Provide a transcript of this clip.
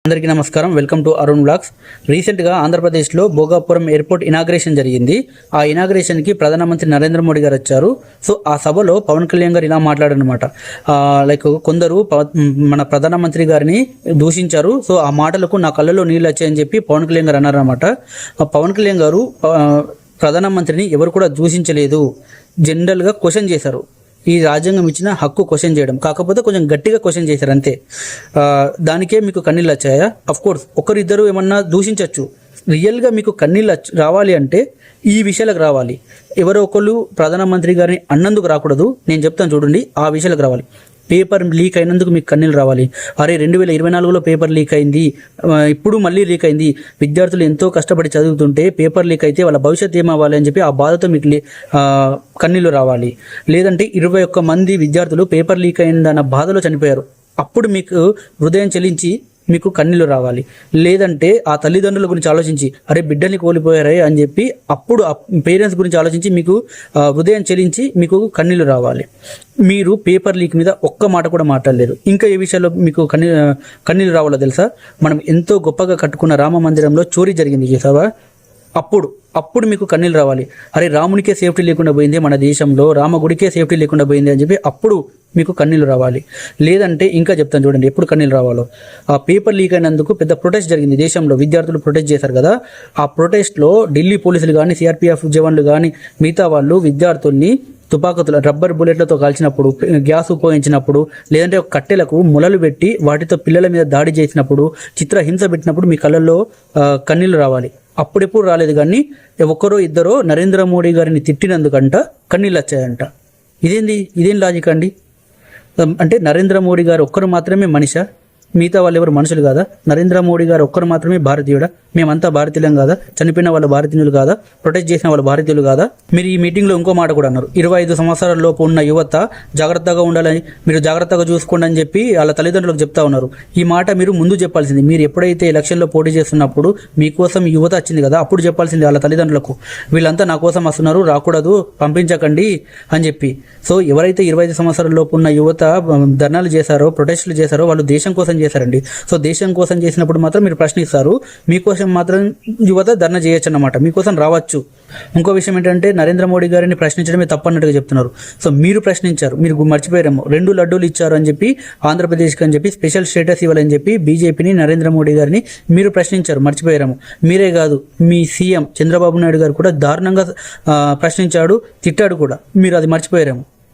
అందరికీ నమస్కారం. Welcome to Arun blogs. రీసెంట్గా ఆంధ్రప్రదేశ్లో భోగాపురం ఎయిర్పోర్ట్ ఇనాగ్రేషన్ జరిగింది. ఆ ఇనాగ్రేషన్కి ప్రధానమంత్రి నరేంద్ర మోడీ గారు వచ్చారు. సో ఆ సభలో పవన్ కళ్యాణ్ గారు ఇలా మాట్లాడారనమాట. కొందరు మన ప్రధానమంత్రి గారిని దూషించారు. సో ఆ మాటలకు నా కళ్ళలో నీళ్ళు వచ్చాయని చెప్పి పవన్ కళ్యాణ్ గారు అన్నారనమాట. పవన్ కళ్యాణ్ గారు ప్రధానమంత్రిని ఎవరు కూడా దూషించలేదు, జనరల్గా క్వశ్చన్ చేశారు. ఈ రాజ్యాంగం ఇచ్చిన హక్కు క్వశ్చన్ చేయడం, కాకపోతే కొంచెం గట్టిగా క్వశ్చన్ చేశారు అంతే. దానికే మీకు కన్నీళ్ళు వచ్చాయా? అఫ్కోర్స్ ఒకరిద్దరు ఏమన్నా దూషించవచ్చు. రియల్గా మీకు కన్నీళ్ళు రావాలి అంటే ఈ విషయాలకు రావాలి. ఎవరో ఒకళ్ళు ప్రధానమంత్రి గారిని అన్నందుకు రాకూడదు. నేను చెప్తాను చూడండి, ఆ విషయాలకు రావాలి. పేపర్ లీక్ అయినందుకు మీకు కన్నీళ్ళు రావాలి. అరే 2024లో పేపర్ లీక్ అయింది, ఇప్పుడు మళ్ళీ లీక్ అయింది, విద్యార్థులు ఎంతో కష్టపడి చదువుతుంటే పేపర్ లీక్ అయితే వాళ్ళ భవిష్యత్తు ఏమవ్వాలి అని చెప్పి ఆ బాధతో మీకు కన్నీళ్ళు రావాలి. లేదంటే 21 మంది విద్యార్థులు పేపర్ లీక్ అయిందన్న బాధలో చనిపోయారు, అప్పుడు మీకు హృదయం చెలించి మీకు కన్నీళ్ళు రావాలి. లేదంటే ఆ తల్లిదండ్రుల గురించి ఆలోచించి అరే బిడ్డల్ని కోల్పోయారే అని చెప్పి అప్పుడు పేరెంట్స్ గురించి ఆలోచించి మీకు హృదయం చెలించి మీకు కన్నీళ్ళు రావాలి. మీరు పేపర్ లీక్ మీద ఒక్క మాట కూడా మాట్లాడలేరు. ఇంకా ఏ విషయాల్లో మీకు కన్నీళ్ళు రావాలో తెలుసా? మనం ఎంతో గొప్పగా కట్టుకున్న రామ మందిరంలో చోరీ జరిగింది చూసావా? అప్పుడు మీకు కన్నీళ్ళు రావాలి. అరే రామునికే సేఫ్టీ లేకుండా పోయింది మన దేశంలో, రామగుడికే సేఫ్టీ లేకుండా పోయింది అని చెప్పి అప్పుడు మీకు కన్నీళ్ళు రావాలి. లేదంటే ఇంకా చెప్తాను చూడండి ఎప్పుడు కన్నీళ్ళు రావాలో. ఆ పేపర్ లీక్ అయినందుకు పెద్ద ప్రొటెస్ట్ జరిగింది దేశంలో, విద్యార్థులు ప్రొటెస్ట్ చేశారు కదా. ఆ ప్రొటెస్ట్లో ఢిల్లీ పోలీసులు కానీ, సిఆర్పిఎఫ్ జవాన్లు కానీ, మిగతా వాళ్ళు విద్యార్థుల్ని తుపాకుల రబ్బర్ బుల్లెట్లతో కాల్చినప్పుడు, గ్యాస్ ఉపయోగించినప్పుడు, లేదంటే కట్టెలకు మొలలు పెట్టి వాటితో పిల్లల మీద దాడి చేసినప్పుడు, చిత్రహింస పెట్టినప్పుడు మీ కళ్ళల్లో కన్నీళ్ళు రావాలి. అప్పుడెప్పుడు రాలేదు, కానీ ఒక్కరో ఇద్దరో నరేంద్ర మోడీ గారిని తిట్టినందుకంట కన్నీళ్ళు వచ్చాయంట. ఇదేం లాజిక్ అండి? అంటే నరేంద్ర మోడీ గారు ఒక్కరు మాత్రమే మనిషా? మిగతా వాళ్ళు ఎవరు మనుషులు కాదా? నరేంద్ర మోడీ గారు ఒక్కరు మాత్రమే భారతీయుడా? మేమంతా భారతీయులం కాదా? చనిపోయిన వాళ్ళు భారతీయులు కాదా? ప్రొటెస్ట్ చేసిన వాళ్ళు భారతీయులు కాదా? మీరు ఈ మీటింగ్లో ఇంకో మాట కూడా అన్నారు, 25 సంవత్సరాల లోపు ఉన్న యువత జాగ్రత్తగా ఉండాలని, మీరు జాగ్రత్తగా చూసుకోండి అని చెప్పి వాళ్ళ తల్లిదండ్రులకు చెప్తా ఉన్నారు. ఈ మాట మీరు ముందు చెప్పాల్సింది. మీరు ఎప్పుడైతే ఎలక్షన్లో పోటీ చేస్తున్నప్పుడు మీకోసం యువత వచ్చింది కదా, అప్పుడు చెప్పాల్సింది వాళ్ళ తల్లిదండ్రులకు, వీళ్ళంతా నా కోసం వస్తున్నారు, రాకూడదు, పంపించకండి అని చెప్పి. సో ఎవరైతే 25 సంవత్సరాల లోపు ఉన్న యువత ధర్నాలు చేశారో, ప్రొటెస్టులు చేశారో, వాళ్ళు దేశం కోసం చేశారండి. సో దేశం కోసం చేసినప్పుడు మాత్రం మీరు ప్రశ్నిస్తారు, మీకోసం మాత్రం యువత ధర్నా చేయొచ్చు అన్నమాట, మీకోసం రావచ్చు. ఇంకో విషయం ఏంటంటే నరేంద్ర మోడీ గారిని ప్రశ్నించడమే తప్పన్నట్టుగా చెప్తున్నారు. సో మీరు ప్రశ్నించారు, మీరు మర్చిపోయారేమో. 2 లడ్డూలు ఇచ్చారు అని చెప్పి ఆంధ్రప్రదేశ్కి అని చెప్పి స్పెషల్ స్టేటస్ ఇవ్వాలని చెప్పి బీజేపీని, నరేంద్ర మోడీ గారిని మీరు ప్రశ్నించారు, మర్చిపోయారేమో. మీరే కాదు, మీ సీఎం చంద్రబాబు నాయుడు గారు కూడా దారుణంగా ప్రశ్నించాడు, తిట్టాడు కూడా, మీరు అది మర్చిపోయారేమో.